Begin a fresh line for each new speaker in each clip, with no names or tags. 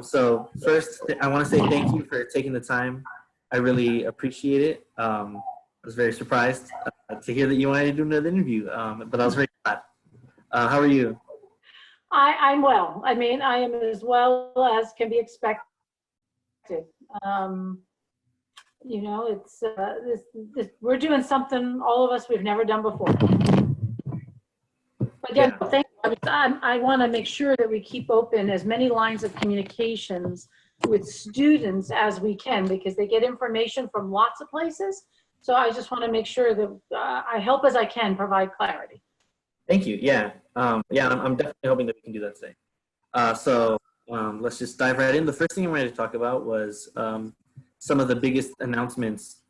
So first, I want to say thank you for taking the time. I really appreciate it. I was very surprised to hear that you wanted to do another interview, but I was very glad. How are you?
I'm well. I mean, I am as well as can be expected. You know, it's we're doing something, all of us, we've never done before. Again,
Yeah.
thank you. I want to make sure that we keep open as many lines of communications with students as we can, because they get information from lots of places. So I just want to make sure that I help as I can provide clarity.
Thank you. Yeah. Yeah, I'm definitely hoping that we can do that today. Let's just dive right in. The first thing I wanted to talk about was some of the biggest announcements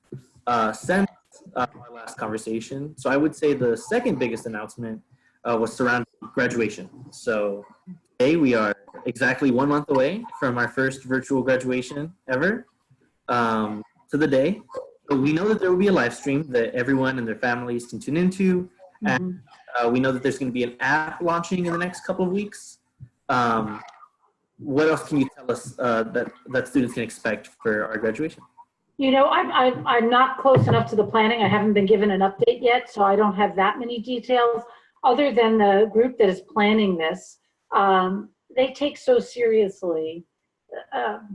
since our last conversation. So I would say the second biggest announcement was surrounding graduation. So today we are exactly 1 month away from our first virtual graduation ever to the day. So we know that there will be a live stream that everyone and their families can tune into. And we know that there's going to be an app launching in the next couple of weeks. What else can you tell us that students can expect for our graduation?
You know, I'm not close enough to the planning. I haven't been given an update yet, so I don't have that many details. Other than the group that is planning this, they take so seriously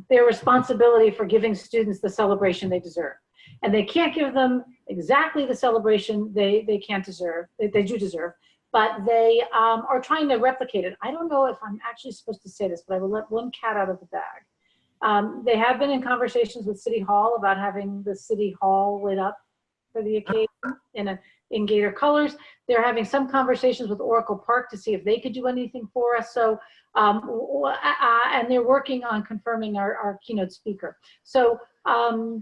their responsibility for giving students the celebration they deserve. And they can't give them exactly the celebration they can't deserve, they do deserve, but they are trying to replicate it. I don't know if I'm actually supposed to say this, but I will let one cat out of the bag. They have been in conversations with City Hall about having the City Hall lit up for the occasion in Gator colors. They're having some conversations with Oracle Park to see if they could do anything for us. So, and they're working on confirming our keynote speaker. So I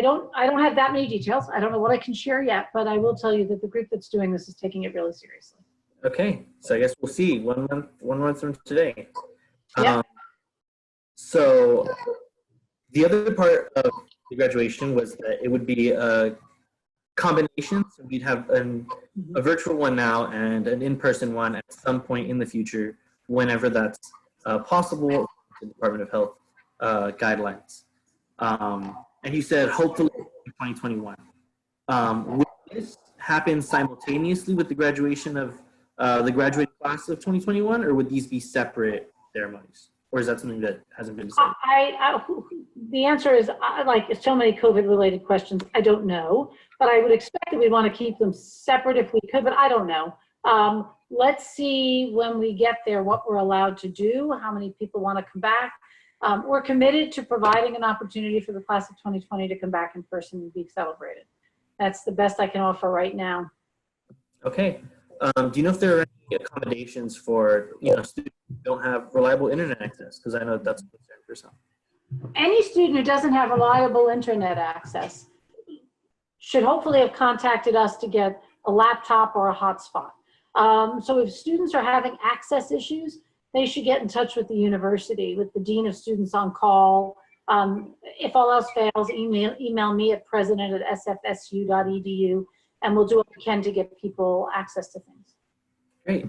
don't have that many details. I don't know what I can share yet, but I will tell you that the group that's doing this is taking it really seriously.
Okay, so I guess we'll see 1 month from today.
Yeah.
So the other part of the graduation was that it would be a combination. So we'd have a virtual one now and an in-person one at some point in the future, whenever that's possible, the Department of Health guidelines. And you said hopefully in 2021. Will this happen simultaneously with the graduation of the graduating class of 2021, or would these be separate ceremonies? Or is that something that hasn't been decided?
The answer is, like so many COVID-related questions, I don't know. But I would expect that we want to keep them separate if we could, but I don't know. Let's see when we get there what we're allowed to do, how many people want to come back. We're committed to providing an opportunity for the class of 2020 to come back in person and be celebrated. That's the best I can offer right now.
Okay. Do you know if there are any accommodations for students who don't have reliable internet access? Because I know that's a concern for some.
Any student who doesn't have reliable internet access should hopefully have contacted us to get a laptop or a hotspot. So if students are having access issues, they should get in touch with the university, with the Dean of Students on Call. If all else fails, email me at president@sfsu.edu, and we'll do what we can to get people access to things.
Great.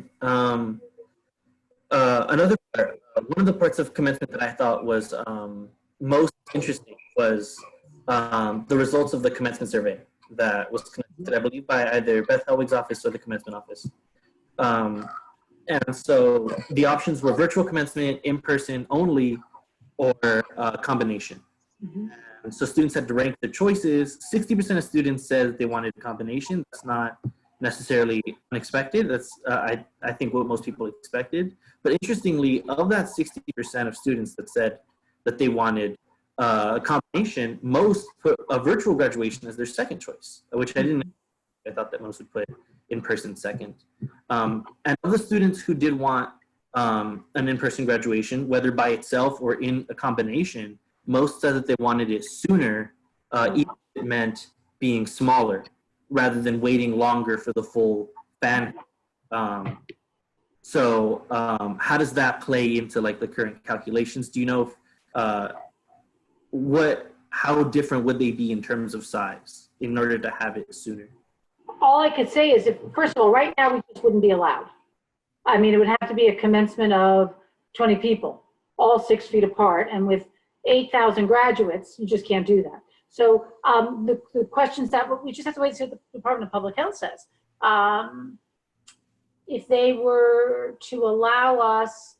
Another part, one of the parts of commencement that I thought was most interesting was the results of the commencement survey that was conducted, I believe, by either Beth Helwig's office or the commencement office. And so the options were virtual commencement, in-person only, or combination. And so students had to rank their choices. 60% of students said they wanted a combination. That's not necessarily unexpected. That's, I think, what most people expected. But interestingly, of that 60% of students that said that they wanted a combination, most put a virtual graduation as their second choice, which I didn't. I thought that most would put in-person second. And of the students who did want an in-person graduation, whether by itself or in a combination, most said that they wanted it sooner, even if it meant being smaller, rather than waiting longer for the full fan. So how does that play into like the current calculations? Do you know how different would they be in terms of size in order to have it sooner?
All I could say is, first of all, right now we just wouldn't be allowed. I mean, it would have to be a commencement of 20 people. all 6 feet apart. And with 8,000 graduates, you just can't do that. So the questions that we just have to wait to see what the Department of Public Health says. If they were to allow us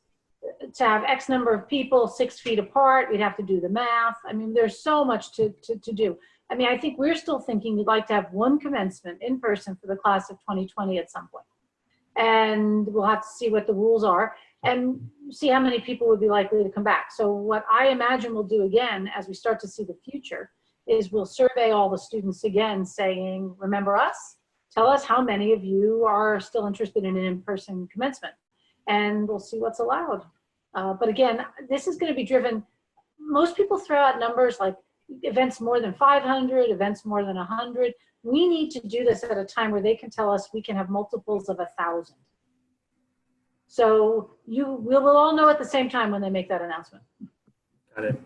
to have X number of people 6 feet apart, we'd have to do the math. I mean, there's so much to do. I mean, I think we're still thinking we'd like to have one commencement in person for the class of 2020 at some point. And we'll have to see what the rules are and see how many people would be likely to come back. So what I imagine we'll do again, as we start to see the future, is we'll survey all the students again saying, remember us? Tell us how many of you are still interested in an in-person commencement. And we'll see what's allowed. But again, this is going to be driven, most people throw out numbers like events more than 500, events more than 100. We need to do this at a time where they can tell us we can have multiples of 1,000. So we'll all know at the same time when they make that announcement.
Got it.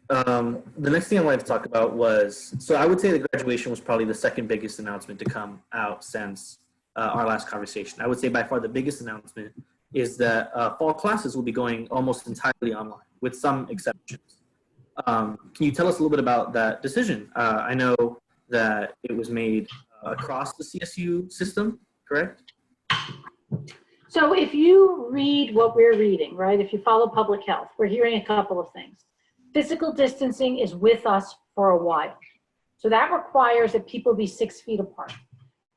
The next thing I wanted to talk about was, so I would say the graduation was probably the second biggest announcement to come out since our last conversation. I would say by far the biggest announcement is that fall classes will be going almost entirely online with some exceptions. Can you tell us a little bit about that decision? I know that it was made across the CSU system, correct?
So if you read what we're reading, right, if you follow public health, we're hearing a couple of things. Physical distancing is with us for a while. So that requires that people be 6 feet apart.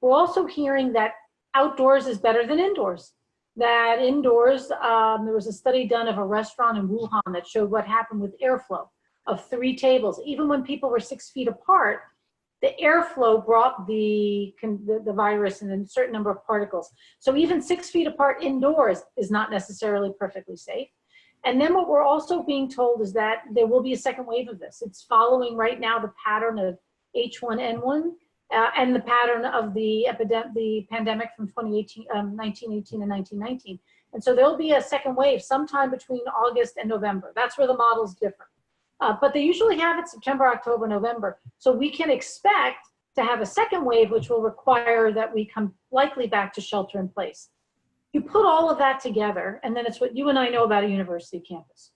We're also hearing that outdoors is better than indoors. That indoors, there was a study done of a restaurant in Wuhan that showed what happened with airflow of 3 tables. Even when people were 6 feet apart, the airflow brought the virus in a certain number of particles. So even 6 feet apart indoors is not necessarily perfectly safe. And then what we're also being told is that there will be a second wave of this. It's following right now the pattern of H1N1 and the pattern of the pandemic from 1918 and 1919. And so there'll be a second wave sometime between August and November. That's where the models differ. But they usually have it September, October, November. So we can expect to have a second wave, which will require that we come likely back to shelter in place. You put all of that together, and then it's what you and I know about a university campus.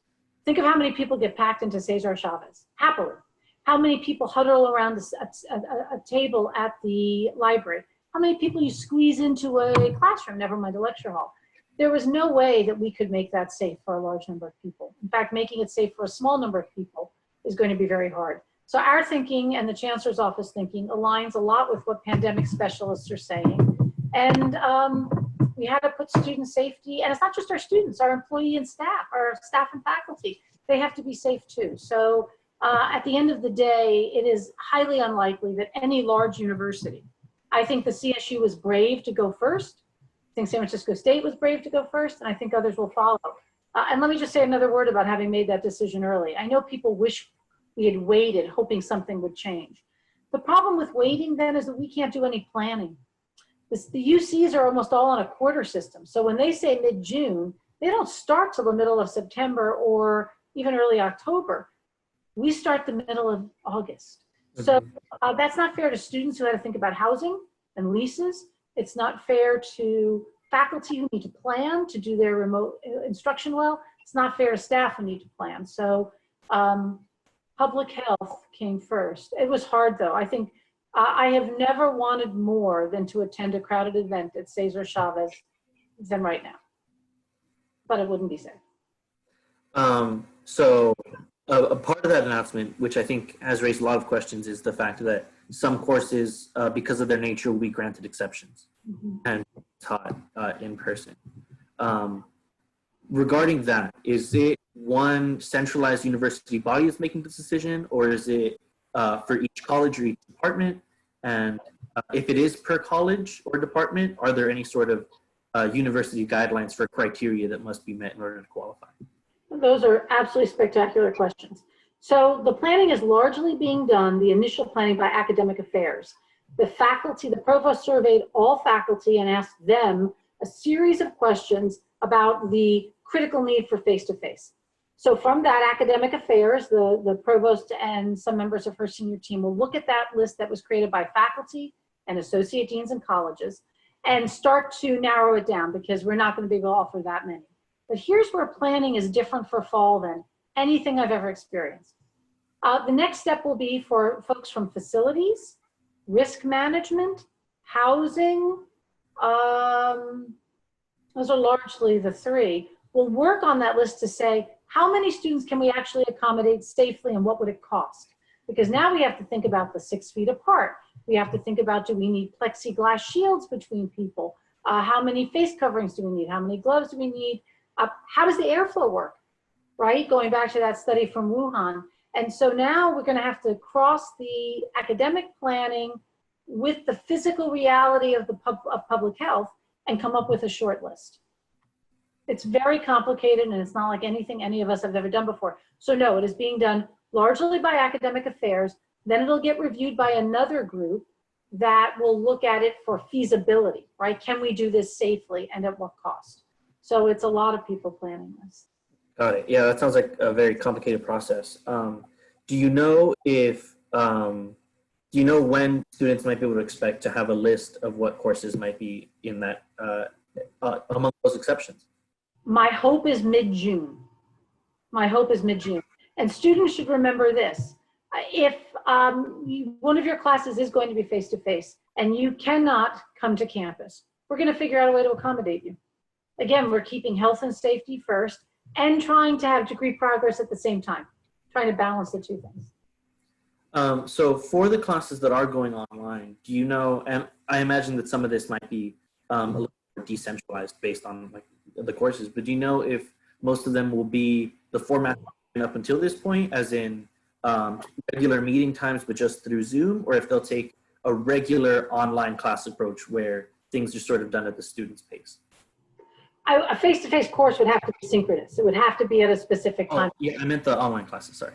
Think of how many people get packed into Cesar Chavez, happily. How many people huddle around a table at the library. How many people you squeeze into a classroom, never mind a lecture hall. There was no way that we could make that safe for a large number of people. In fact, making it safe for a small number of people is going to be very hard. So our thinking and the Chancellor's office thinking aligns a lot with what pandemic specialists are saying. And we had to put student safety, and it's not just our students, our employee and staff, our staff and faculty, they have to be safe too. So at the end of the day, it is highly unlikely that any large university, I think the CSU was brave to go first. I think San Francisco State was brave to go first, and I think others will follow. And let me just say another word about having made that decision early. I know people wish we had waited, hoping something would change. The problem with waiting then is that we can't do any planning. The UCs are almost all on a quarter system. So when they say mid-June, they don't start till the middle of September or even early October. We start the middle of August. So that's not fair to students who had to think about housing and leases. It's not fair to faculty who need to plan to do their remote instruction well. It's not fair to staff who need to plan. So public health came first. It was hard though. I think I have never wanted more than to attend a crowded event at Cesar Chavez than right now, but it wouldn't be safe.
So a part of that announcement, which I think has raised a lot of questions, is the fact that some courses, because of their nature, will be granted exceptions and taught in person. Regarding that, is it one centralized university body that's making this decision, or is it for each college or each department? And if it is per college or department, are there any sort of university guidelines for criteria that must be met in order to qualify?
Those are absolutely spectacular questions. So the planning is largely being done, the initial planning, by academic affairs. The faculty, the provost surveyed all faculty and asked them a series of questions about the critical need for face-to-face. So from that, academic affairs, the provost and some members of her senior team will look at that list that was created by faculty and associate deans and colleges and start to narrow it down, because we're not going to be able to offer that many. But here's where planning is different for fall than anything I've ever experienced. The next step will be for folks from facilities, risk management, housing. Those are largely the three. We'll work on that list to say, how many students can we actually accommodate safely and what would it cost? Because now we have to think about the 6 feet apart. We have to think about, do we need plexiglass shields between people? How many face coverings do we need? How many gloves do we need? How does the airflow work, right? Going back to that study from Wuhan. And so now we're going to have to cross the academic planning with the physical reality of public health and come up with a short list. It's very complicated, and it's not like anything any of us have ever done before. So no, it is being done largely by academic affairs. Then it'll get reviewed by another group that will look at it for feasibility, right? Can we do this safely and at what cost? So it's a lot of people planning this.
Got it. Yeah, that sounds like a very complicated process. Do you know if, do you know when students might be able to expect to have a list of what courses might be in that, among those exceptions?
My hope is mid-June. My hope is mid-June. And students should remember this. If one of your classes is going to be face-to-face and you cannot come to campus, we're going to figure out a way to accommodate you. Again, we're keeping health and safety first and trying to have degree progress at the same time, trying to balance the two things.
So for the classes that are going online, do you know, and I imagine that some of this might be a little more decentralized based on like the courses, but do you know if most of them will be the format up until this point, as in regular meeting times, but just through Zoom, or if they'll take a regular online class approach where things are sort of done at the student's pace?
A face-to-face course would have to be synchronous. It would have to be at a specific time.
Oh, yeah, I meant the online classes, sorry.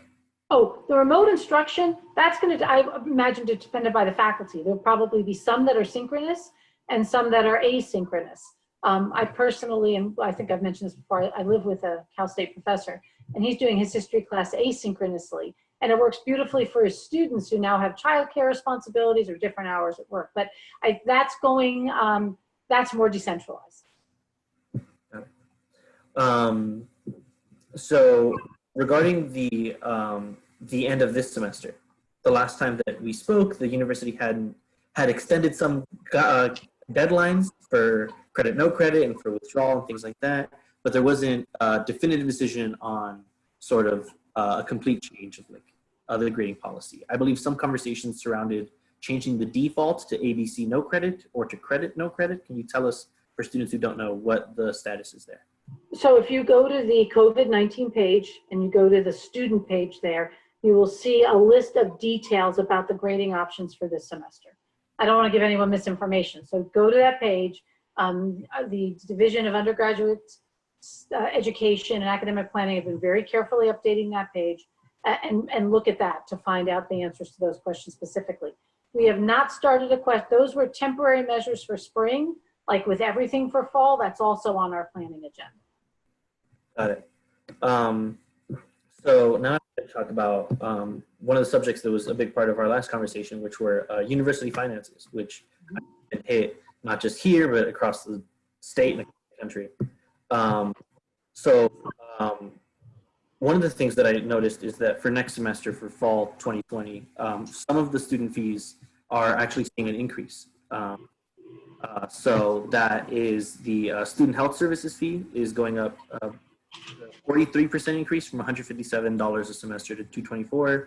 Oh, the remote instruction, that's going to, I imagine, to depend by the faculty. There'll probably be some that are synchronous and some that are asynchronous. I personally, and I think I've mentioned this before, I live with a Cal State professor, and he's doing his history class asynchronously. And it works beautifully for his students who now have childcare responsibilities or different hours at work. But that's going, that's more decentralized.
So regarding the end of this semester, the last time that we spoke, the university had extended some deadlines for credit, no credit, and for withdrawal and things like that, but there wasn't a definitive decision on sort of a complete change of like the grading policy. I believe some conversations surrounded changing the default to ABC no credit or to credit no credit. Can you tell us, for students who don't know, what the status is there?
So if you go to the COVID-19 page and you go to the student page there, you will see a list of details about the grading options for this semester. I don't want to give anyone misinformation. So go to that page. The Division of Undergraduate Education and Academic Planning have been very carefully updating that page and look at that to find out the answers to those questions specifically. We have not started a question. Those were temporary measures for spring. Like with everything for fall, that's also on our planning agenda. Got
it. So now I'm going to talk about one of the subjects that was a big part of our last conversation, which were university finances, which hit not just here, but across the state and the country. One of the things that I noticed is that for next semester, for fall 2020, some of the student fees are actually seeing an increase. So that is the student health services fee is going up 43% increase from $157 a semester to $224.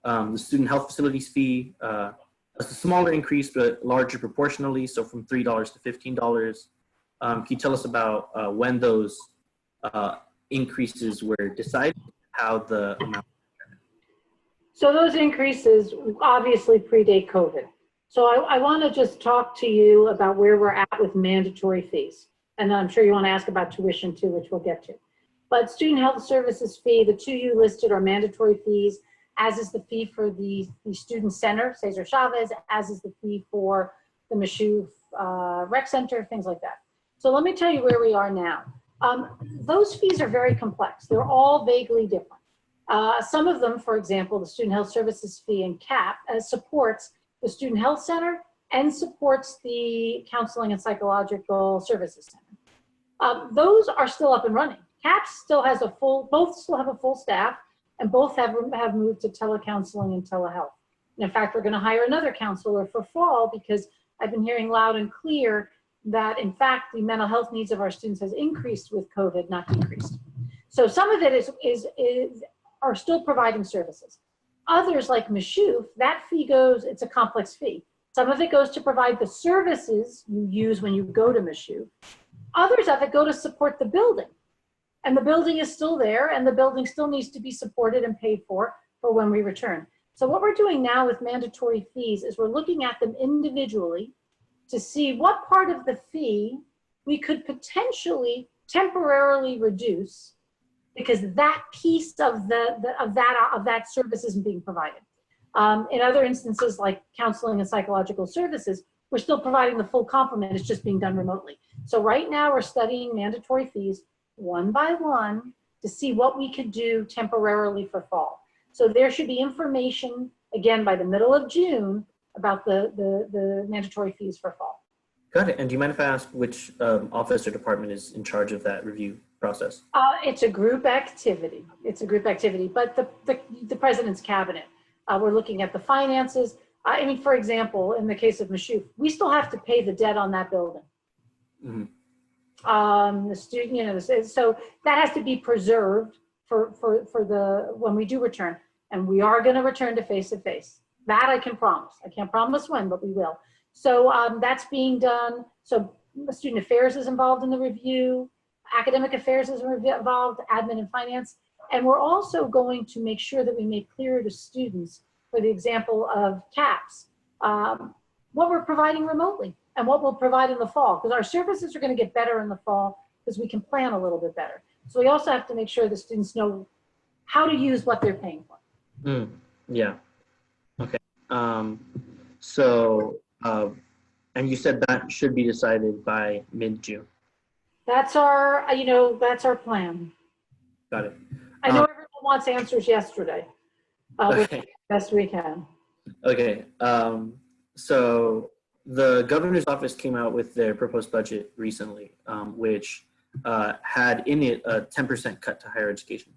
The student health facilities fee, a smaller increase, but larger proportionally, so from $3 to $15. Can you tell us about when those increases were decided, how the amount?
So those increases obviously predate COVID. So I want to just talk to you about where we're at with mandatory fees. And I'm sure you want to ask about tuition too, which we'll get to. But student health services fee, the two you listed are mandatory fees, as is the fee for the student center, Cesar Chavez, as is the fee for the Mashouf rec center, things like that. So let me tell you where we are now. Those fees are very complex. They're all vaguely different. Some of them, for example, the student health services fee and CAP supports the student health center and supports the counseling and psychological services center. Those are still up and running. CAPS still has both still have a full staff, and both have moved to telecounseling and telehealth. And in fact, we're going to hire another counselor for fall because I've been hearing loud and clear that in fact the mental health needs of our students has increased with COVID, not decreased. So some of it are still providing services. Others like Mashouf, that fee goes, it's a complex fee. Some of it goes to provide the services you use when you go to Mashouf. Others of it go to support the building. And the building is still there, and the building still needs to be supported and paid for when we return. So what we're doing now with mandatory fees is we're looking at them individually to see what part of the fee we could potentially temporarily reduce because that piece of that service isn't being provided. In other instances like counseling and psychological services, we're still providing the full complement, it's just being done remotely. So right now we're studying mandatory fees one by one to see what we could do temporarily for fall. So there should be information, again, by the middle of June about the mandatory fees for fall.
Got it. And do you mind if I ask which office or department is in charge of that review process?
It's a group activity. It's a group activity, but the president's cabinet. We're looking at the finances. I mean, for example, in the case of Mashouf, we still have to pay the debt on that building. Mm-hmm. The student, you know, so that has to be preserved for when we do return, and we are going to return to face-to-face. That I can promise. I can't promise when, but we will. So that's being done. So student affairs is involved in the review, academic affairs is involved, admin and finance, and we're also going to make sure that we make clearer to students, for the example of CAPS, what we're providing remotely and what we'll provide in the fall, because our services are going to get better in the fall because we can plan a little bit better. So we also have to make sure the students know how to use what they're paying for.
Yeah. Okay. And you said that should be decided by mid-June.
That's our, that's our plan.
Got it.
I know everyone wants answers yesterday.
Okay.
Best we can.
Okay. So the governor's office came out with their proposed budget recently, which had in it a 10% cut to higher education,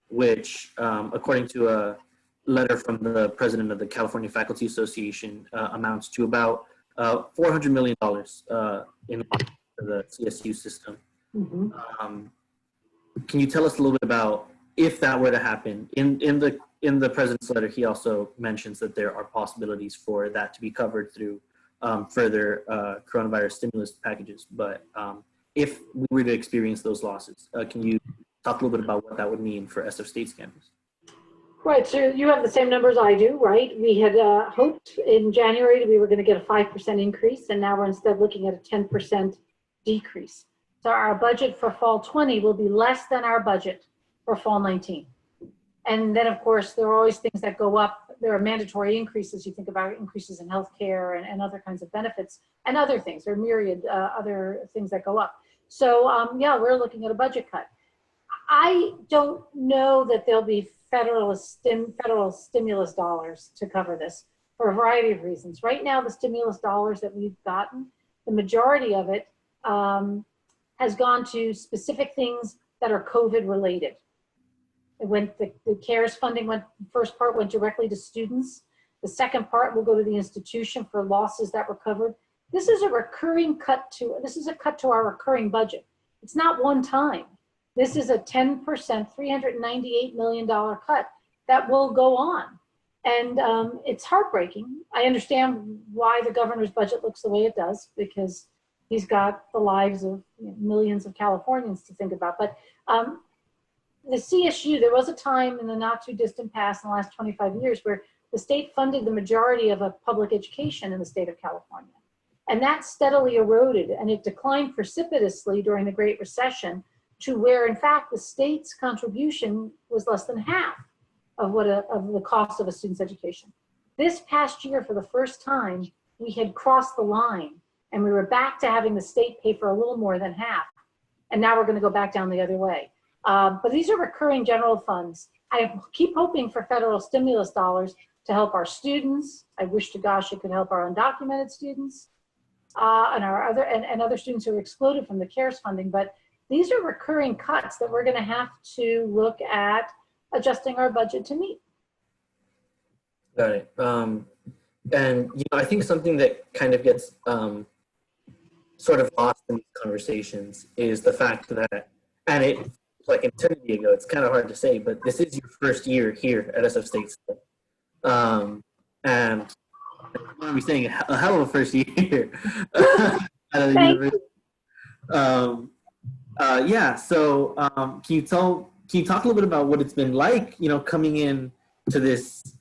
which, according to a letter from the president of the California Faculty Association, amounts to about $400 million in the CSU system. Can you tell us a little bit about if that were to happen? In the president's letter, he also mentions that there are possibilities for that to be covered through further coronavirus stimulus packages. But if we were to experience those losses, can you talk a little bit about what that would mean for SF State's campus?
Right, so you have the same numbers I do, right? We had hoped in January that we were going to get a 5% increase, and now we're instead looking at a 10% decrease. So our budget for fall 20 will be less than our budget for fall 19. And then, of course, there are always things that go up. There are mandatory increases. You think about increases in healthcare and other kinds of benefits and other things. There are myriad other things that go up. So, yeah, we're looking at a budget cut. I don't know that there'll be federal stimulus dollars to cover this for a variety of reasons. Right now, the stimulus dollars that we've gotten, the majority of it has gone to specific things that are COVID related. It went, the CARES funding first part went directly to students. The second part will go to the institution for losses that were covered. This is a recurring this is a cut to our recurring budget. It's not one time. This is a 10%, $398 million cut that will go on. And it's heartbreaking. I understand why the governor's budget looks the way it does, because he's got the lives of millions of Californians to think about. But the CSU, there was a time in the not too distant past, in the last 25 years, where the state funded the majority of public education in the state of California. And that steadily eroded, and it declined precipitously during the Great Recession to where, in fact, the state's contribution was less than half of the cost of a student's education. This past year, for the first time, we had crossed the line, and we were back to having the state pay for a little more than half. And now we're going to go back down the other way. But these are recurring general funds. I keep hoping for federal stimulus dollars, to help our students. I wish to gosh it could help our undocumented students and other students who are excluded from the CARES funding. But these are recurring cuts that we're going to have to look at adjusting our budget to meet.
Got it. And I think something that kind of gets sort of lost in these conversations is the fact that, and it's like an eternity ago, it's kind of hard to say, but this is your first year here at SF State still. And I'm be saying a hell of a first year out of the university. Yeah, so can you talk a little bit about what it's been like, coming in to this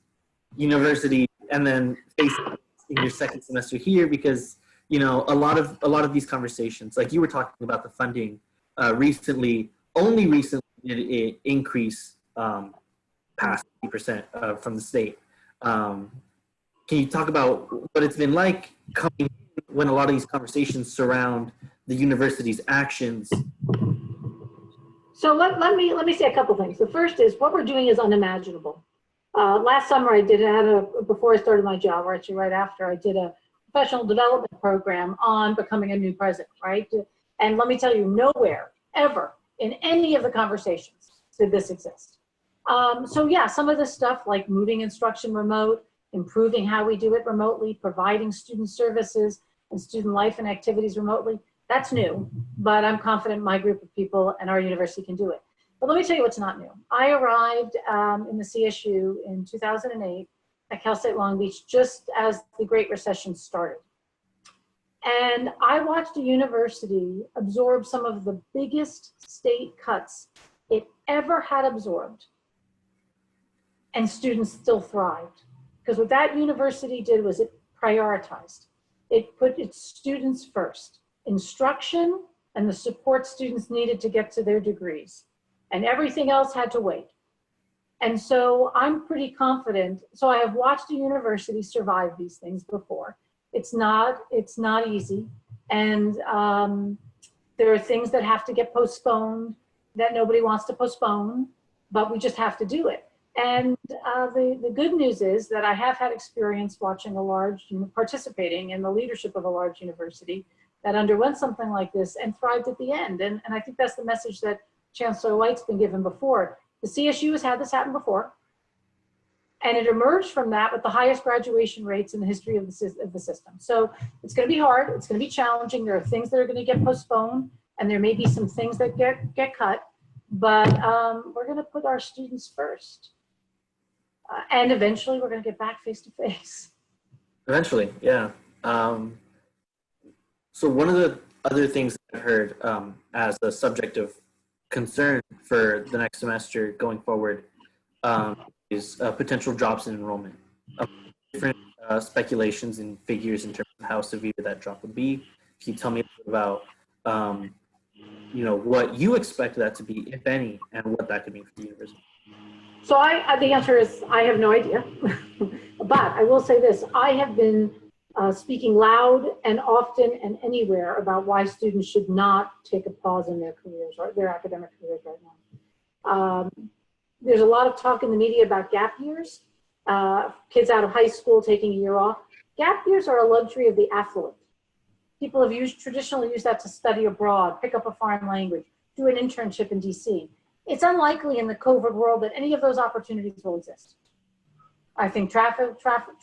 university and then facing in your second semester here? Because a lot of these conversations, like you were talking about the funding only recently did it increase past 50% from the state. Can you talk about what it's been like coming in when a lot of these conversations surround the university's actions?
So let me say a couple things. The first is what we're doing is unimaginable. Last summer before I started my job, or actually right after, I did a professional development program on becoming a new president, right? And let me tell you, nowhere ever in any of the conversations did this exist. So yeah, some of this stuff like moving instruction remote, improving how we do it remotely, providing student services and student life and activities remotely, that's new, but I'm confident my group of people and our university can do it. But let me tell you what's not new. I arrived in the CSU in 2008 at Cal State Long Beach just as the Great Recession started. And I watched a university absorb some of the biggest state cuts it ever had absorbed, and students still thrived. Because what that university did was it prioritized. It put its students first, instruction and the support students needed to get to their degrees. And everything else had to wait. And so I'm pretty confident. So I have watched a university survive these things before. It's not easy. And there are things that have to get postponed that nobody wants to postpone, but we just have to do it. And the good news is that I have had experience watching participating in the leadership of a large university that underwent something like this and thrived at the end. And I think that's the message that Chancellor White's been given before. The CSU has had this happen before, and it emerged from that with the highest graduation rates in the history of the system. So it's going to be hard. It's going to be challenging. There are things that are going to get postponed, and there may be some things that get cut, but we're going to put our students first. And eventually we're going to get back face to face. Eventually,
yeah. So one of the other things I've heard as a subject of concern for the next semester going forward is potential drops in enrollment. Different speculations and figures in terms of how severe that drop would be. Can you tell me a bit about what you expect that to be, if any, and what that could mean for the university?
So the answer is I have no idea, but I will say this. I have been speaking loud and often and anywhere about why students should not take a pause in their careers or their academic careers right now. There's a lot of talk in the media about gap years, kids out of high school taking a year off. Gap years are a luxury of the affluent. People have traditionally used that to study abroad, pick up a foreign language, do an internship in DC. It's unlikely in the COVID world that any of those opportunities will exist. I think travel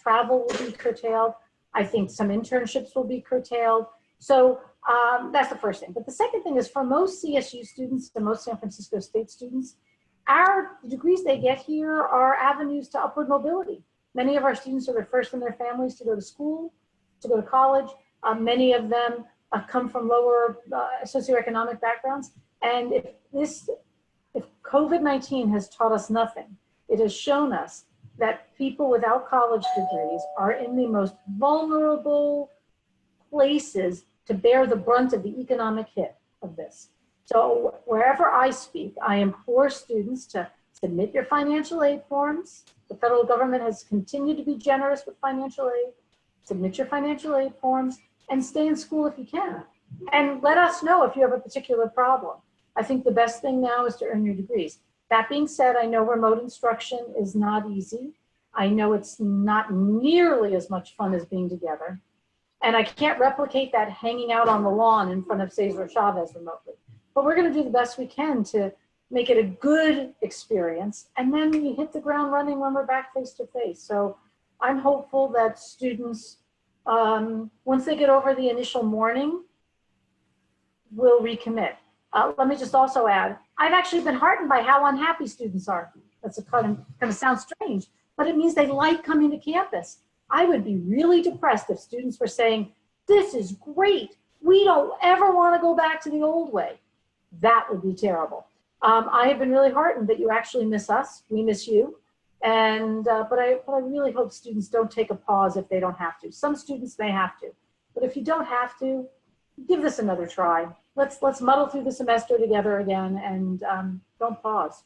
will be curtailed. I think some internships will be curtailed. So that's the first thing. But the second thing is for most CSU students and most San Francisco State students, the degrees they get here are avenues to upward mobility. Many of our students are the first in their families to go to school, to go to college. Many of them come from lower socioeconomic backgrounds. And if COVID-19 has taught us nothing, it has shown us that people without college degrees are in the most vulnerable places to bear the brunt of the economic hit of this. So wherever I speak, I implore students to submit your financial aid forms. The federal government has continued to be generous with financial aid. Submit your financial aid forms and stay in school if you can. And let us know if you have a particular problem. I think the best thing now is to earn your degrees. That being said, I know remote instruction is not easy. I know it's not nearly as much fun as being together. And I can't replicate that hanging out on the lawn in front of Cesar Chavez remotely. But we're going to do the best we can to make it a good experience. And then we hit the ground running when we're back face to face. So I'm hopeful that students, once they get over the initial mourning, will recommit. Let me just also add, I've actually been heartened by how unhappy students are. That's going to sound strange, but it means they like coming to campus. I would be really depressed if students were saying, this is great. We don't ever want to go back to the old way. That would be terrible. I have been really heartened that you actually miss us. We miss you. And, but I really hope students don't take a pause if they don't have to. Some students may have to, but if you don't have to, give this another try. Let's muddle through the semester together again, and don't pause.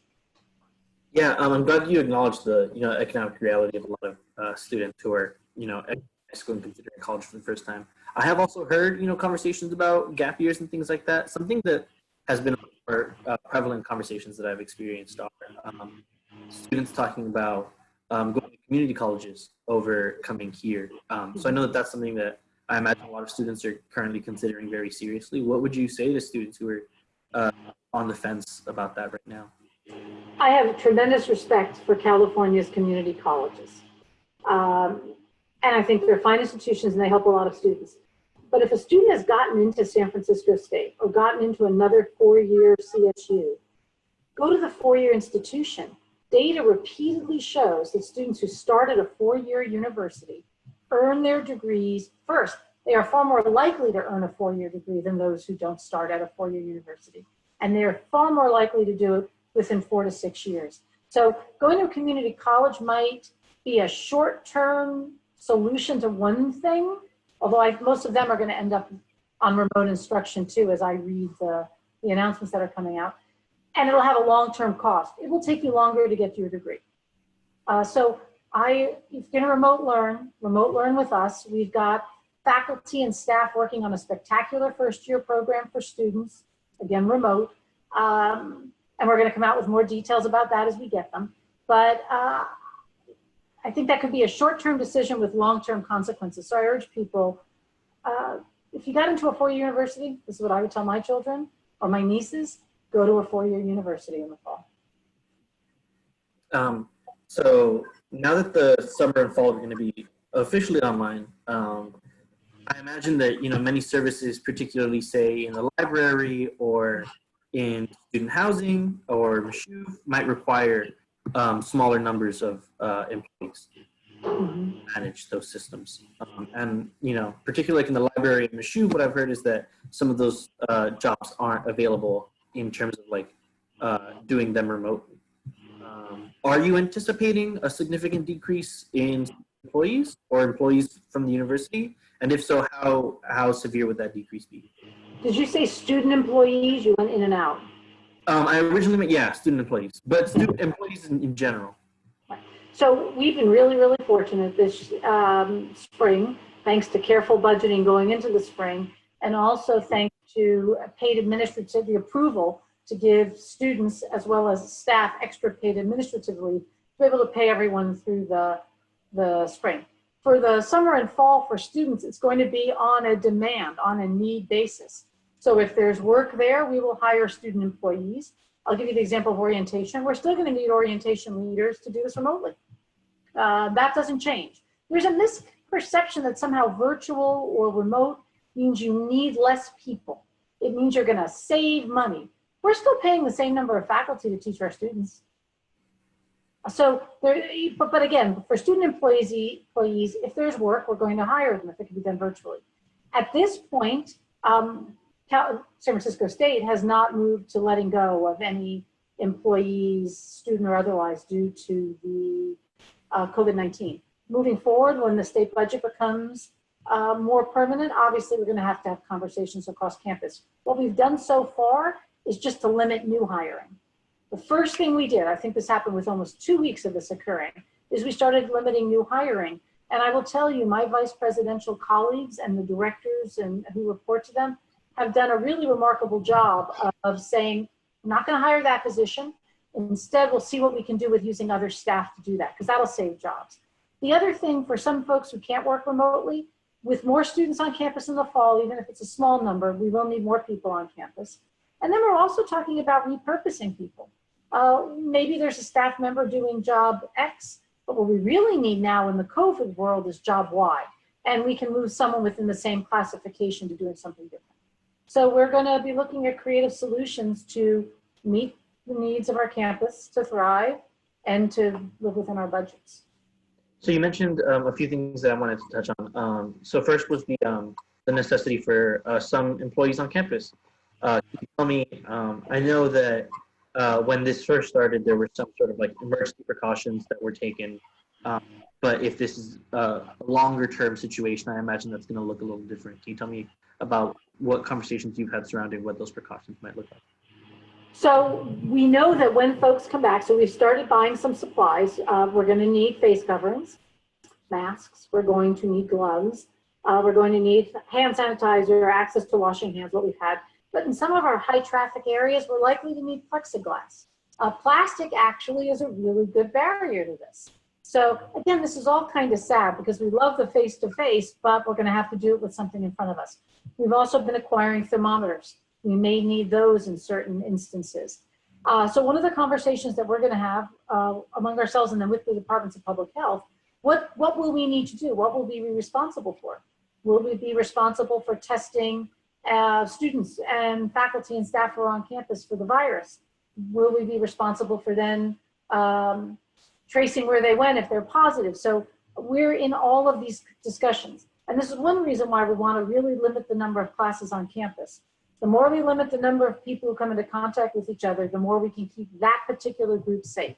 Yeah, I'm glad you acknowledged the economic reality of a lot of students who are at high school and considering college for the first time. I have also heard conversations about gap years and things like that. Something that has been more prevalent conversations that I've experienced are students talking about going to community colleges over coming here. So I know that that's something that I imagine a lot of students are currently considering very seriously. What would you say to students who are on the fence about that right now?
I have tremendous respect for California's community colleges. And I think they're fine institutions and they help a lot of students. But if a student has gotten into San Francisco State or gotten into another four-year CSU, go to the four-year institution. Data repeatedly shows that students who start at a four-year university earn their degrees first. They are far more likely to earn a four-year degree than those who don't start at a four-year university. And they're far more likely to do it within 4 to 6 years. So going to a community college might be a short-term solution to one thing, although most of them are going to end up on remote instruction too, as I read the announcements that are coming out. And it'll have a long-term cost. It will take you longer to get to your degree. So if you're going to remote learn with us. We've got faculty and staff working on a spectacular first-year program for students, again, remote. And we're going to come out with more details about that as we get them. But I think that could be a short-term decision with long-term consequences. So I urge people, if you got into a four-year university, this is what I would tell my children or my nieces, go to a four-year university in the fall.
So now that the summer and fall are going to be officially online, I imagine that many services, particularly say in the library or in student housing or Mashouf, might require smaller numbers of employees to manage those systems. And particularly like in the library and Mashouf, what I've heard is that some of those jobs aren't available in terms of like doing them remotely. Are you anticipating a significant decrease in employees or employees from the university? And if so, how severe would that decrease be?
Did you say student employees? You went in and out.
I originally meant, student employees, but student employees in general.
So we've been really, really fortunate this spring, thanks to careful budgeting going into the spring, and also thanks to paid administrative approval to give students as well as staff extra paid administrative leave to be able to pay everyone through the spring. For the summer and fall for students, it's going to be on a demand, on a need basis. So if there's work there, we will hire student employees. I'll give you the example of orientation. We're still going to need orientation leaders to do this remotely. That doesn't change. There's a misperception that somehow virtual or remote means you need less people. It means you're going to save money. We're still paying the same number of faculty to teach our students. So, but again, for student employees, if there's work, we're going to hire them if it can be done virtually. At this point, San Francisco State has not moved to letting go of any employees, student or otherwise, due to the COVID-19. Moving forward, when the state budget becomes more permanent, obviously we're going to have conversations across campus. What we've done so far is just to limit new hiring. The first thing we did, I think this happened with almost 2 weeks of this occurring, is we started limiting new hiring. And I will tell you, my vice presidential colleagues and the directors and who report to them have done a really remarkable job of saying, we're not going to hire that position. Instead, we'll see what we can do with using other staff to do that, because that'll save jobs. The other thing for some folks who can't work remotely, with more students on campus in the fall, even if it's a small number, we will need more people on campus. And then we're also talking about repurposing people. Maybe there's a staff member doing job X, but what we really need now in the COVID world is job Y. And we can move someone within the same classification to doing something different. So we're going to be looking at creative solutions to meet the needs of our campus, to thrive, and to live within our budgets.
So you mentioned a few things that I wanted to touch on. So first was the necessity for some employees on campus. Can you tell me, I know that when this first started, there were some sort of like emergency precautions that were taken. But if this is a longer term situation, I imagine that's going to look a little different. Can you tell me about what conversations you've had surrounding what those precautions might look like?
So we know that when folks come back, so we've started buying some supplies. We're going to need face coverings, masks. We're going to need gloves. We're going to need hand sanitizer, access to washing hands, what we've had. But in some of our high traffic areas, we're likely to need plexiglass. Plastic actually is a really good barrier to this. So again, this is all kind of sad because we love the face-to-face, but we're going to have to do it with something in front of us. We've also been acquiring thermometers. We may need those in certain instances. So one of the conversations that we're going to have among ourselves and then with the departments of public health, what will we need to do? What will we be responsible for? Will we be responsible for testing students and faculty and staff who are on campus for the virus? Will we be responsible for then tracing where they went if they're positive? So we're in all of these discussions. And this is one reason why we want to really limit the number of classes on campus. The more we limit the number of people who come into contact with each other, the more we can keep that particular group safe.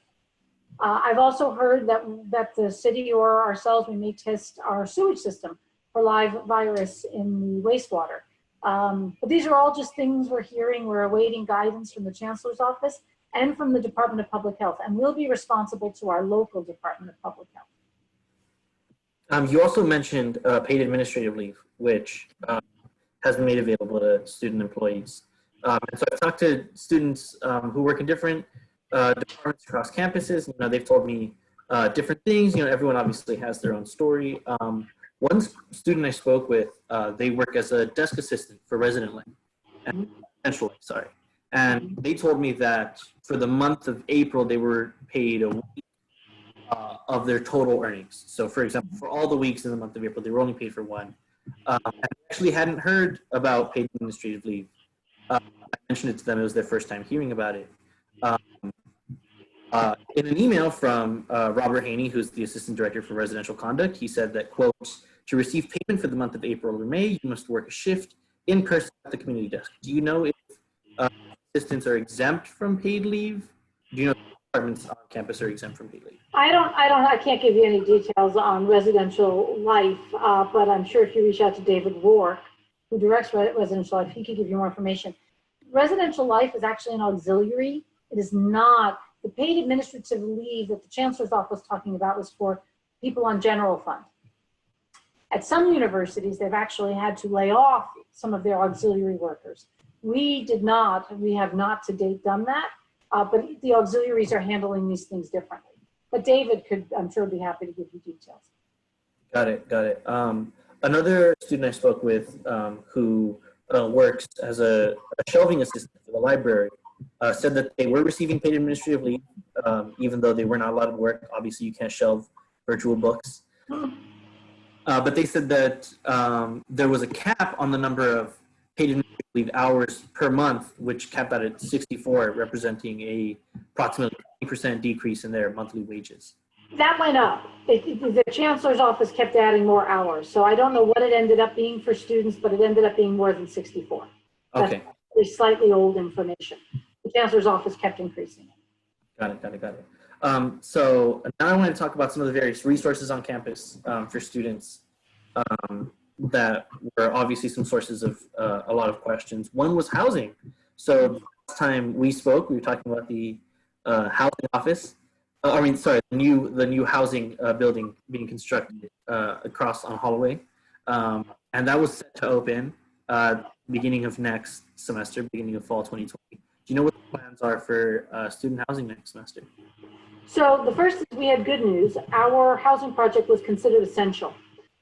I've also heard that the city or ourselves, we may test our sewage system for live virus in the wastewater. But these are all just things we're hearing. We're awaiting guidance from the Chancellor's office and from the Department of Public Health, and we'll be responsible to our local Department of Public Health.
You also mentioned paid administrative leave, which has been made available to student employees. And so I've talked to students who work in different departments across campuses. You know, they've told me different things. You know, everyone obviously has their own story. One student I spoke with, they work as a desk assistant for Resident Lynn, and they told me that for the month of April, they were paid a week of their total earnings. So for example, for all the weeks in the month of April, they were only paid for one. I actually hadn't heard about paid administrative leave. I mentioned it to them. It was their first time hearing about it. In an email from Robert Haney, who's the Assistant Director for Residential Conduct, he said that, quote, to receive payment for the month of April or May, you must work a shift in person at the community desk. Do you know if assistants are exempt from paid leave? Do you know if departments on campus are exempt from paid leave?
I can't give you any details on residential life, but I'm sure if you reach out to David Rourke, who directs residential life, he could give you more information. Residential life is actually an auxiliary. It is not, the paid administrative leave that the Chancellor's office was talking about was for people on general fund. At some universities, they've actually had to lay off some of their auxiliary workers. We have not to date done that, but the auxiliaries are handling these things differently. But David could, I'm sure, be happy to give you details.
Got it. Another student I spoke with who works as a shelving assistant for the library said that they were receiving paid administrative leave, even though they were not allowed to work. Obviously, you can't shelve virtual books. But they said that there was a cap on the number of paid administrative leave hours per month, which capped out at 64, representing a approximately 20% decrease in their monthly wages.
That went up. The Chancellor's office kept adding more hours. So I don't know what it ended up being for students, but it ended up being more than 64.
Okay.
That's slightly old information. The Chancellor's office kept increasing it.
Got it. So now I want to talk about some of the various resources on campus for students that were obviously some sources of a lot of questions. One was housing. So last time we spoke, we were talking about the housing office. The new housing building being constructed across on Holloway. And that was set to open beginning of next semester, beginning of fall 2020. you know what the plans are for student housing next semester?
So the first is we had good news. Our housing project was considered essential.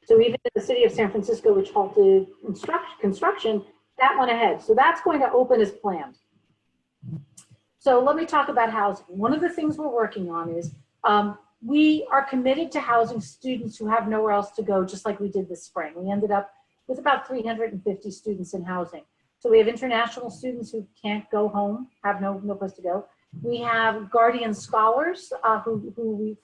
So even in the city of San Francisco, which halted construction, that went ahead. So that's going to open as planned. So let me talk about housing. One of the things we're working on is we are committed to housing students who have nowhere else to go, just like we did this spring. We ended up with about 350 students in housing. So we have international students who can't go home, have no place to go. We have guardian scholars for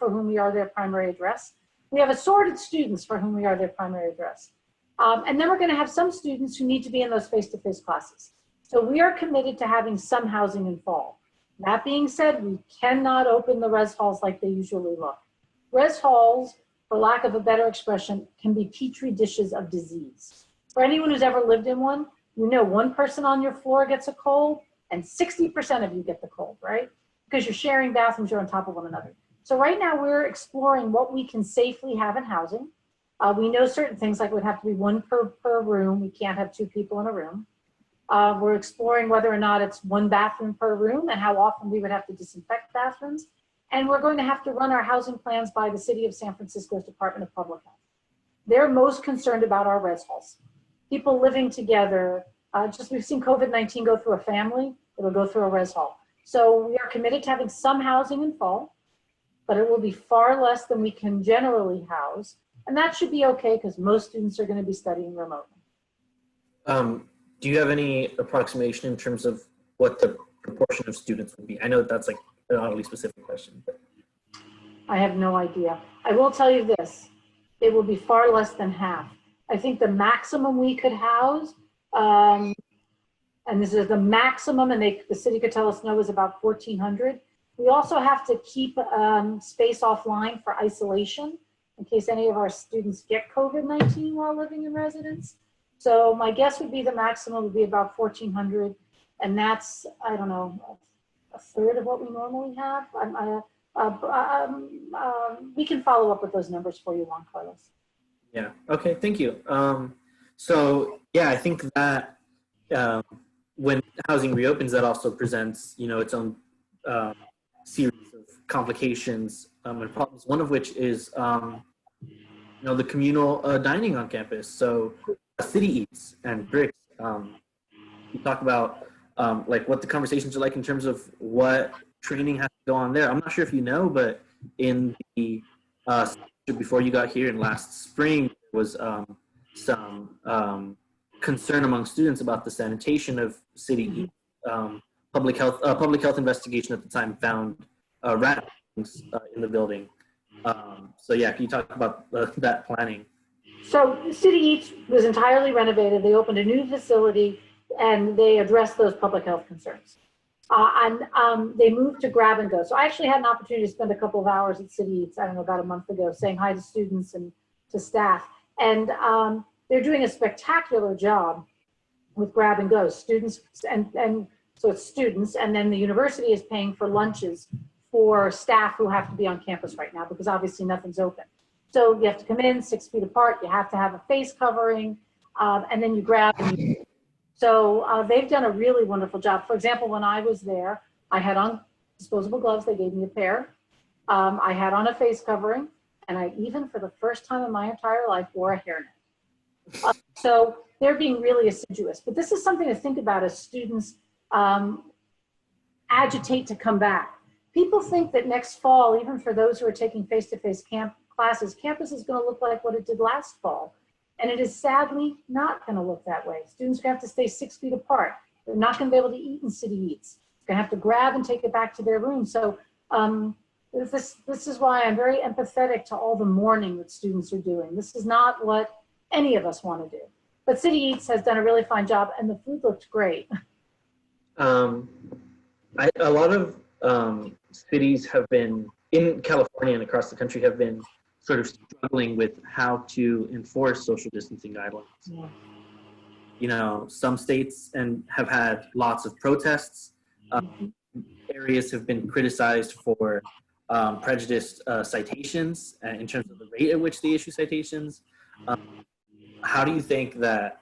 whom we are their primary address. We have assorted students for whom we are their primary address. And then we're going to have some students who need to be in those face-to-face classes. So we are committed to having some housing in fall. That being said, we cannot open the res halls like they usually look. Res halls, for lack of a better expression, can be petri dishes of disease. For anyone who's ever lived in one, you know one person on your floor gets a cold and 60% of you get the cold, right? Because you're sharing bathrooms, you're on top of one another. So right now we're exploring what we can safely have in housing. We know certain things like it would have to be one per room. We can't have two people in a room. We're exploring whether or not it's one bathroom per room and how often we would have to disinfect bathrooms. And we're going to have to run our housing plans by the City of San Francisco's Department of Public Health. They're most concerned about our res halls. People living together, we've seen COVID-19 go through a family, it'll go through a res hall. So we are committed to having some housing in fall, but it will be far less than we can generally house. And that should be okay because most students are going to be studying remotely.
Do you have any approximation in terms of what the proportion of students would be? I know that's like an oddly specific question. But.
I have no idea. I will tell you this, it will be far less than half. I think the maximum we could house, and this is the maximum, and the city could tell us no, is about 1,400. We also have to keep space offline for isolation in case any of our students get COVID-19 while living in residence. So my guess would be the maximum would be about 1,400, and that's, I don't know, a third of what we normally have. We can follow up with those numbers for you, Juan Carlos.
Yeah, okay, thank you. So yeah, I think that when housing reopens, that also presents, its own series of complications and problems, one of which is, the communal dining on campus. So City Eats and Bricks, you talk about like what the conversations are like in terms of what training has to go on there. I'm not sure if you know, but in the before you got here in last spring, there was some concern among students about the sanitation of City Eats. Public health investigation at the time found rat in the building. So yeah, can you talk about that planning?
So City Eats was entirely renovated. They opened a new facility and they addressed those public health concerns. They moved to grab and go. So I actually had an opportunity to spend a couple of hours at City Eats, I don't know, about a month ago, saying hi to students and to staff. And they're doing a spectacular job with grab and go. Students, and so it's students, and then the university is paying for lunches for staff who have to be on campus right now because obviously nothing's open. So you have to come in 6 feet apart, you have to have a face covering, and then you grab and you. So they've done a really wonderful job. For example, when I was there, I had on disposable gloves, they gave me a pair. I had on a face covering, and I even for the first time in my entire life wore a hairnet. So they're being really assiduous. But this is something to think about as students agitate to come back. People think that next fall, even for those who are taking face-to-face classes, campus is going to look like what it did last fall. And it is sadly not going to look that way. Students are going to have to stay 6 feet apart. They're not going to be able to eat in City Eats. They're going to have to grab and take it back to their room. So this is why I'm very empathetic to all the mourning that students are doing. This is not what any of us want to do. But City Eats has done a really fine job, and the food looked great.
A lot of cities have been, in California and across the country, have been sort of struggling with how to enforce social distancing guidelines. Yeah. Some states have had lots of protests. Areas have been criticized for prejudiced citations in terms of the rate at which they issue citations. How do you think that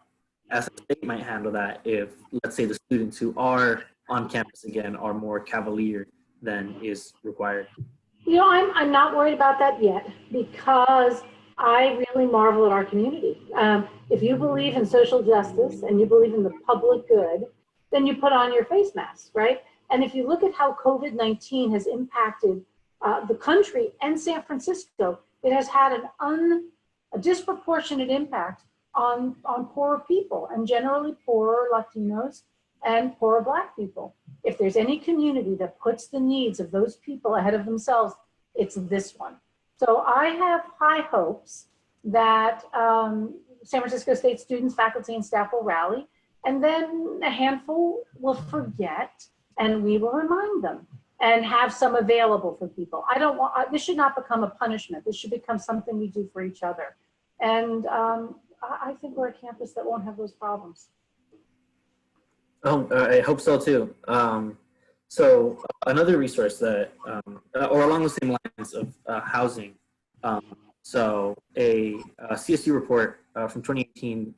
as a state might handle that if, let's say, the students who are on campus again are more cavalier than is required?
You know, I'm not worried about that yet because I really marvel at our community. If you believe in social justice and you believe in the public good, then you put on your face mask, right? And if you look at how COVID-19 has impacted the country and San Francisco, it has had a disproportionate impact on poorer people, and generally poorer Latinos and poorer Black people. If there's any community that puts the needs of those people ahead of themselves, it's this one. So I have high hopes that San Francisco State students, faculty, and staff will rally, and then a handful will forget, and we will remind them and have some available for people. I don't want, this should not become a punishment. This should become something we do for each other. And I think we're a campus that won't have those problems.
Oh, I hope so too. So another resource that, or along the same lines of housing, so a CSU report from 2018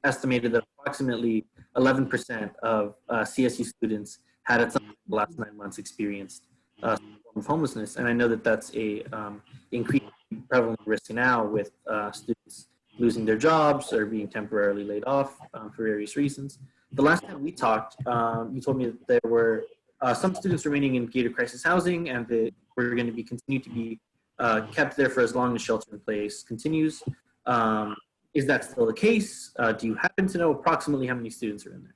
estimated that approximately 11% of CSU students had at some point in the last 9 months experienced some form of homelessness. And I know that that's a increased prevalent risk now with students losing their jobs or being temporarily laid off for various reasons. The last time we talked, you told me that there were some students remaining in Gator Crisis Housing and that we're going to be continue to be kept there for as long as shelter in place continues. Is that still the case? Do you happen to know approximately how many students are in there?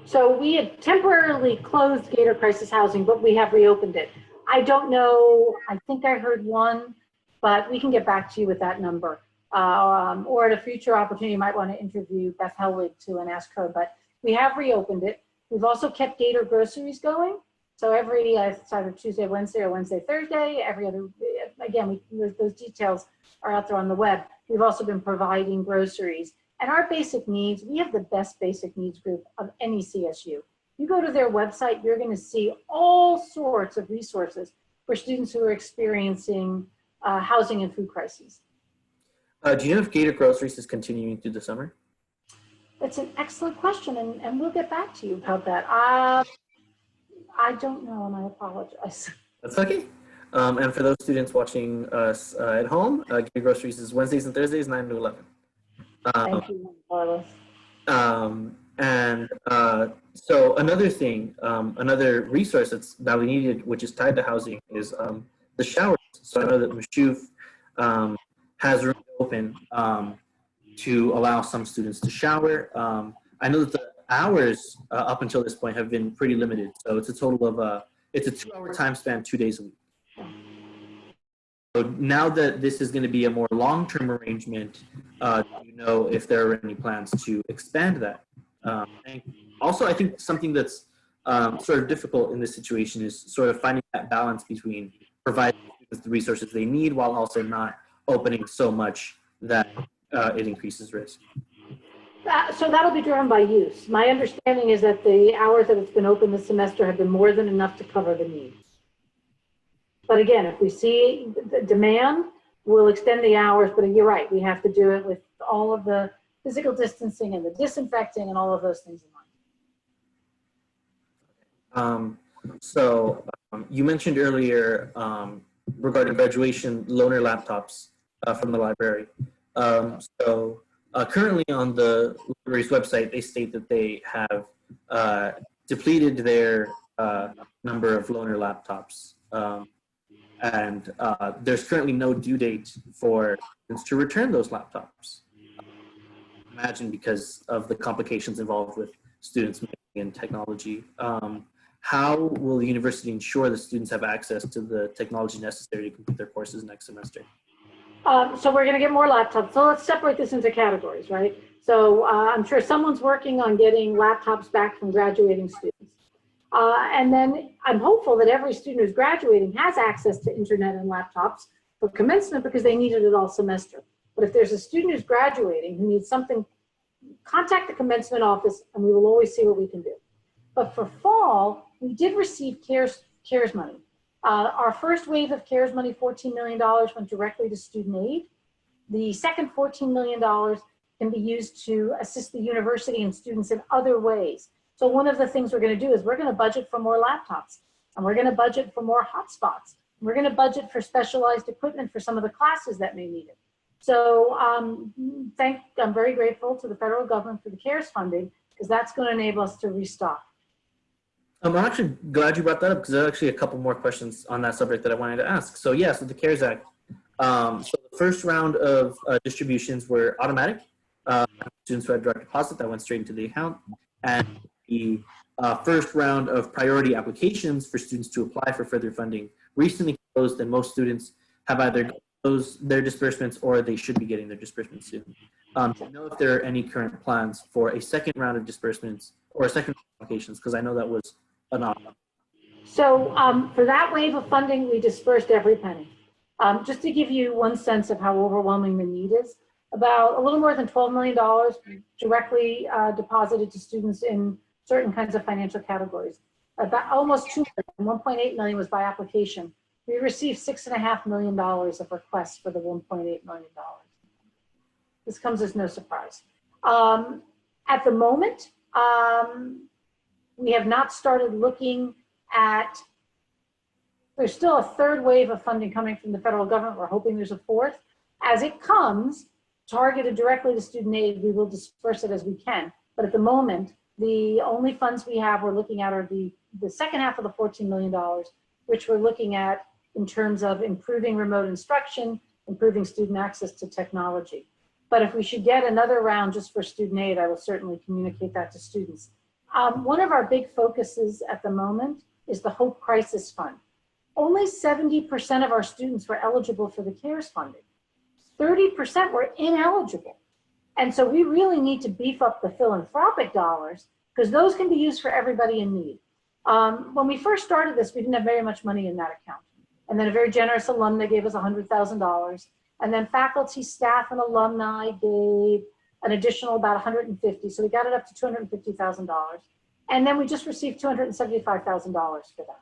So we had temporarily closed Gator Crisis Housing, but we have reopened it. I don't know, I think I heard one, but we can get back to you with that number. Or at a future opportunity, you might want to interview Beth Helwig too and ask her, but we have reopened it. We've also kept Gator Groceries going. So every it's either Tuesday, Wednesday, or Wednesday, Thursday, every other, again, those details are out there on the web. We've also been providing groceries. And our basic needs, we have the best basic needs group of any CSU. You go to their website, you're going to see all sorts of resources for students who are experiencing housing and food crises.
Do you know if Gator Groceries is continuing through the summer?
That's an excellent question, and we'll get back to you about that. I don't know, and I apologize.
That's okay. And for those students watching us at home, Gator Groceries is Wednesdays and Thursdays, 9 to 11.
Thank you, Carlos.
So another thing, another resource that's badly needed, which is tied to housing, is the showers. So I know that Mashouf has room open to allow some students to shower. I know that the hours up until this point have been pretty limited. So it's a total of, it's a 2-hour time span, 2 days a week. So now that this is going to be a more long-term arrangement, do you know if there are any plans to expand that? And also, I think something that's sort of difficult in this situation is sort of finding that balance between providing students the resources they need while also not opening so much that it increases risk.
So that'll be driven by use. My understanding is that the hours that it's been open this semester have been more than enough to cover the needs. But again, if we see the demand, we'll extend the hours, but you're right, we have to do it with all of the physical distancing and the disinfecting and all of those things in mind.
You mentioned earlier regarding graduation loaner laptops from the library. Currently on the library's website, they state that they have depleted their number of loaner laptops. And there's currently no due date for students to return those laptops. Imagine because of the complications involved with students in technology. How will the university ensure that students have access to the technology necessary to complete their courses next semester?
So we're going to get more laptops. So let's separate this into categories, right? So I'm sure someone's working on getting laptops back from graduating students. And then I'm hopeful that every student who's graduating has access to internet and laptops for commencement because they needed it all semester. But if there's a student who's graduating who needs something, contact the commencement office and we will always see what we can do. But for fall, we did receive CARES money. Our first wave of CARES money, $14 million, went directly to student aid. The second $14 million can be used to assist the university and students in other ways. So one of the things we're going to do is we're going to budget for more laptops, and we're going to budget for more hotspots. We're going to budget for specialized equipment for some of the classes that may need it. So I'm very grateful to the federal government for the CARES funding, because that's going to enable us to restock.
I'm actually glad you brought that up, because there are actually a couple more questions on that subject that I wanted to ask. So yeah, so the CARES Act. So the first round of distributions were automatic. Students who had direct deposit that went straight into the account. And the first round of priority applications for students to apply for further funding recently closed, and most students have either closed their disbursements or they should be getting their disbursements soon. Do you know if there are any current plans for a second round of disbursements or a second round of applications? Because I know that was an option.
So for that wave of funding, we dispersed every penny. Just to give you one sense of how overwhelming the need is, about a little more than $12 million directly deposited to students in certain kinds of financial categories. About almost $2 million, $1.8 million was by application. We received $6.5 million of requests for the $1.8 million. This comes as no surprise. At the moment, we have not started looking at, there's still a third wave of funding coming from the federal government. We're hoping there's a fourth. As it comes, targeted directly to student aid, we will disperse it as we can. But at the moment, the only funds we have we're looking at are the second half of the $14 million, which we're looking at in terms of improving remote instruction, improving student access to technology. But if we should get another round just for student aid, I will certainly communicate that to students. One of our big focuses at the moment is the Hope Crisis Fund. Only 70% of our students were eligible for the CARES funding. 30% were ineligible. And so we really need to beef up the philanthropic dollars, because those can be used for everybody in need. When we first started this, we didn't have very much money in that account. And then a very generous alumna gave us $100,000. And then faculty, staff, and alumni gave an additional about $150,000. So we got it up to $250,000. And then we just received $275,000 for that.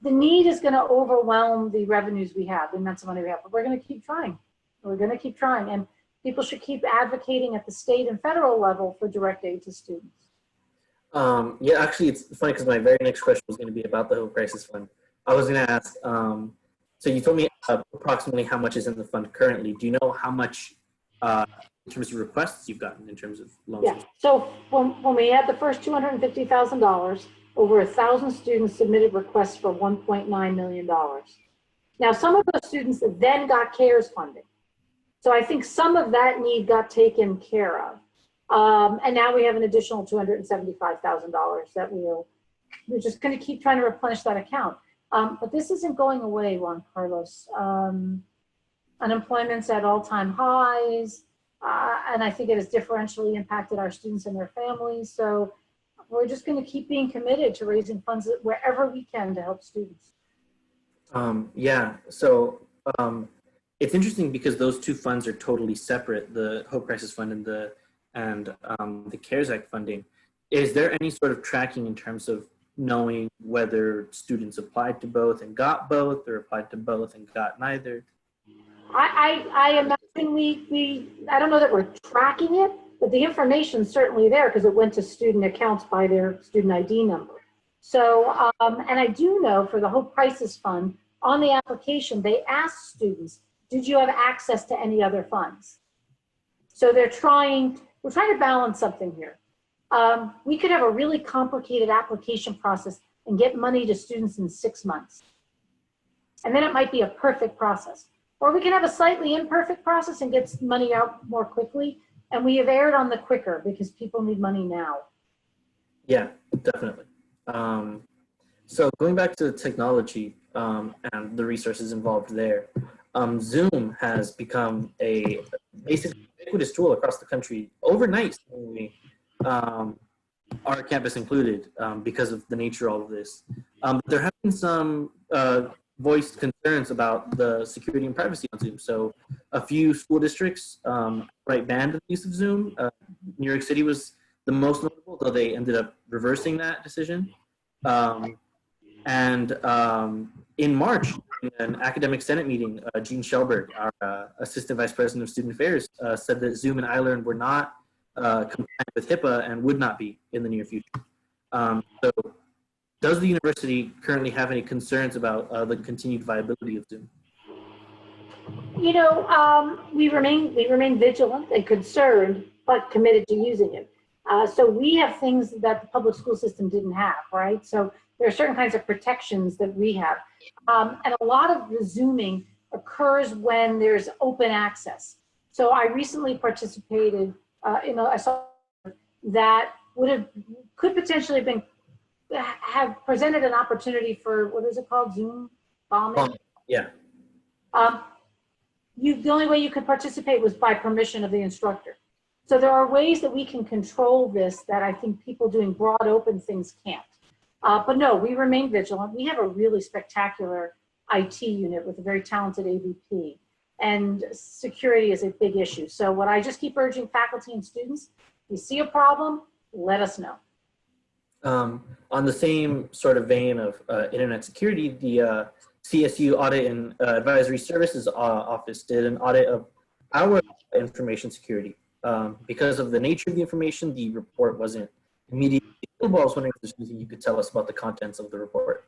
The need is going to overwhelm the revenues we have, the immense money we have, but we're going to keep trying. We're going to keep trying. And people should keep advocating at the state and federal level for direct aid to students.
Yeah, actually, it's funny because my very next question was going to be about the Hope Crisis Fund. I was going to ask, so you told me approximately how much is in the fund currently. Do you know how much in terms of requests you've gotten in terms of loans?
Yeah, so when we had the first $250,000, over 1,000 students submitted requests for $1.9 million. Now, some of those students then got CARES funding. So I think some of that need got taken care of. And now we have an additional $275,000 that we're just going to keep trying to replenish that account. But this isn't going away, Juan Carlos. Unemployment's at all-time highs, and I think it has differentially impacted our students and their families. So we're just going to keep being committed to raising funds wherever we can to help students.
Yeah, so it's interesting because those two funds are totally separate, the Hope Crisis Fund and the CARES Act funding. Is there any sort of tracking in terms of knowing whether students applied to both and got both, or applied to both and got neither?
I imagine I don't know that we're tracking it, but the information's certainly there because it went to student accounts by their student ID number. So, and I do know for the Hope Crisis Fund, on the application, they asked students, did you have access to any other funds? So we're trying to balance something here. We could have a really complicated application process and get money to students in 6 months. And then it might be a perfect process. Or we can have a slightly imperfect process and get money out more quickly. And we have erred on the quicker because people need money now.
Yeah, definitely. So going back to the technology and the resources involved there, Zoom has become a basically ubiquitous tool across the country overnight, our campus included, because of the nature of all of this. There have been some voiced concerns about the security and privacy on Zoom. So a few school districts banned the use of Zoom. New York City was the most notable, though they ended up reversing that decision. In March, in an academic senate meeting, Gene Shelberg, our assistant vice president of student affairs, said that Zoom and iLearn were not compliant with HIPAA and would not be in the near future. So does the university currently have any concerns about the continued viability of Zoom?
You know, we remain vigilant and concerned, but committed to using it. So we have things that the public school system didn't have, right? So there are certain kinds of protections that we have. And a lot of the Zooming occurs when there's open access. So I recently participated in a that could potentially have presented an opportunity for, what is it called, Zoom bombing?
Yeah.
The only way you could participate was by permission of the instructor. So there are ways that we can control this that I think people doing broad open things can't. But no, we remain vigilant. We have a really spectacular IT unit with a very talented AVP, and security is a big issue. So what I just keep urging faculty and students, if you see a problem, let us know.
On the same sort of vein of internet security, the CSU Audit and Advisory Services Office did an audit of our information security. Because of the nature of the information, the report wasn't immediately available. I was wondering if there's anything you could tell us about the contents of the report.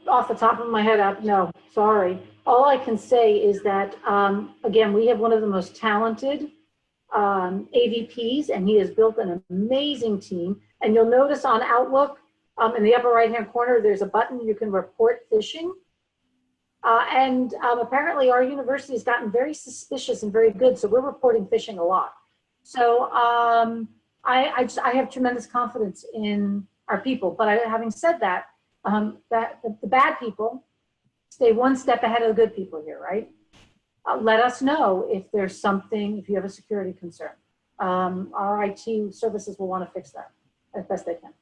Off the top of my head, no, sorry. All I can say is that, again, we have one of the most talented AVPs, and he has built an amazing team. And you'll notice on Outlook, in the upper right-hand corner, there's a button you can report phishing. And apparently our university has gotten very suspicious and very good, so we're reporting phishing a lot. So I have tremendous confidence in our people. But having said that, the bad people stay one step ahead of the good people here, right? Let us know if there's something, if you have a security concern. Our IT services will want to fix that as best they can.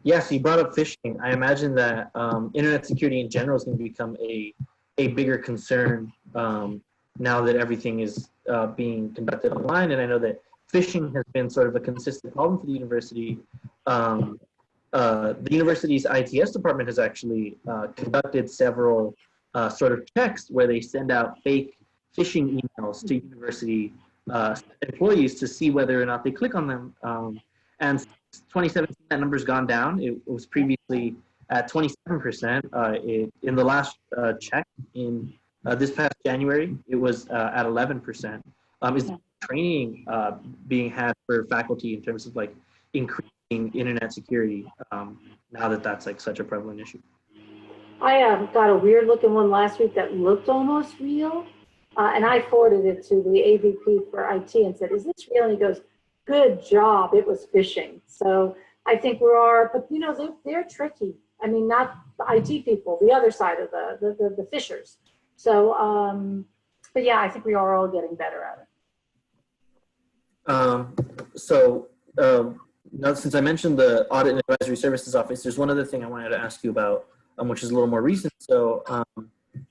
Yes, you brought up phishing. I imagine that internet security in general is going to become a bigger concern now that everything is being conducted online. And I know that phishing has been sort of a consistent problem for the university. The university's ITS department has actually conducted several sort of checks where they send out fake phishing emails to university employees to see whether or not they click on them. And 2017, that number's gone down. It was previously at 27%. In the last check in this past January, it was at 11%. Is training being had for faculty in terms of like increasing internet security now that that's like such a prevalent issue?
I got a weird looking one last week that looked almost real. And I forwarded it to the AVP for IT and said, is this real? And he goes, good job, it was phishing. So I think but you know, they're tricky. I mean, not the IT people, the other side of the fishers. So, but yeah, I think we are all getting better at it.
Now, since I mentioned the Audit and Advisory Services Office, there's one other thing I wanted to ask you about, which is a little more recent. So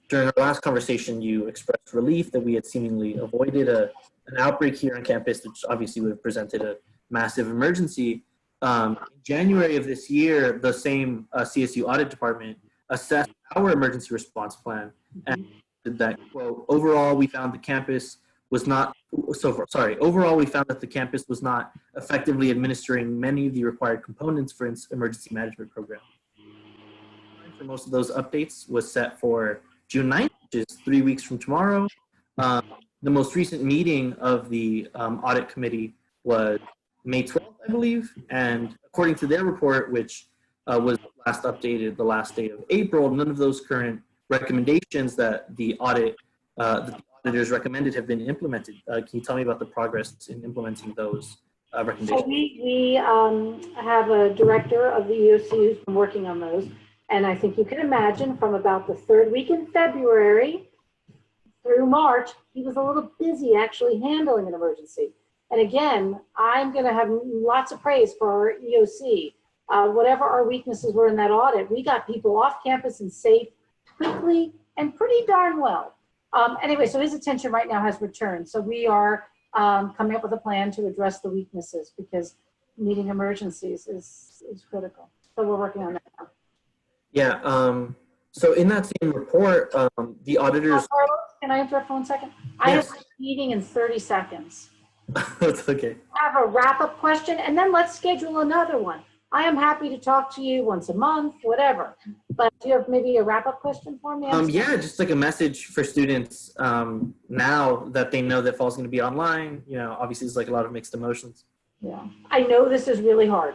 during our last conversation, you expressed relief that we had seemingly avoided an outbreak here on campus, which obviously would have presented a massive emergency. In January of this year, the same CSU Audit Department assessed our emergency response plan and said that, quote, overall, we found that the campus was not effectively administering many of the required components for its emergency management program. For most of those updates was set for June 9th, which is 3 weeks from tomorrow. The most recent meeting of the audit committee was May 12th, I believe. And according to their report, which was last updated the last day of April, none of those current recommendations that the auditors recommended have been implemented. Can you tell me about the progress in implementing those recommendations?
So we have a director of the EOC who's been working on those. And I think you can imagine from about the third week in February through March, he was a little busy actually handling an emergency. And again, I'm going to have lots of praise for our EOC. Whatever our weaknesses were in that audit, we got people off campus and safe quickly and pretty darn well. Anyway, so his attention right now has returned. So we are coming up with a plan to address the weaknesses because meeting emergencies is critical. So we're working on that now.
Yeah. So in that same report, the auditors.
Can I interrupt for 1 second? I
Yes.
have a meeting in 30 seconds.
It's okay.
I have a wrap-up question, and then let's schedule another one. I am happy to talk to you once a month, whatever. But do you have maybe a wrap-up question for me?
Yeah, just like a message for students now that they know that fall's going to be online. You know, obviously there's like a lot of mixed emotions.
Yeah, I know this is really hard.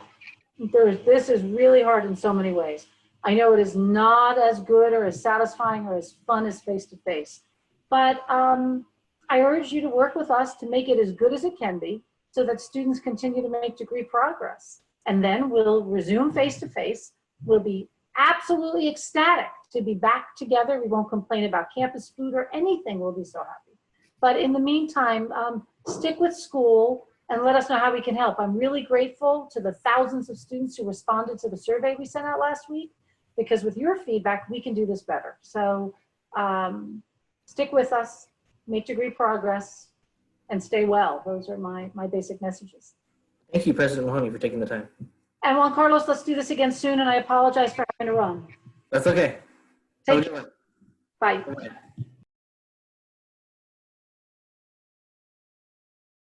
This is really hard in so many ways. I know it is not as good or as satisfying or as fun as face-to-face. But I urge you to work with us to make it as good as it can be so that students continue to make degree progress. And then we'll resume face-to-face. We'll be absolutely ecstatic to be back together. We won't complain about campus food or anything. We'll be so happy. But in the meantime, stick with school and let us know how we can help. I'm really grateful to the thousands of students who responded to the survey we sent out last week, because with your feedback, we can do this better. So stick with us, make degree progress, and stay well. Those are my basic messages.
Thank you, President Mahoney, for taking the time.
And Juan Carlos, let's do this again soon, and I apologize for having to run.
That's okay. Have a good one.
Bye.
Bye.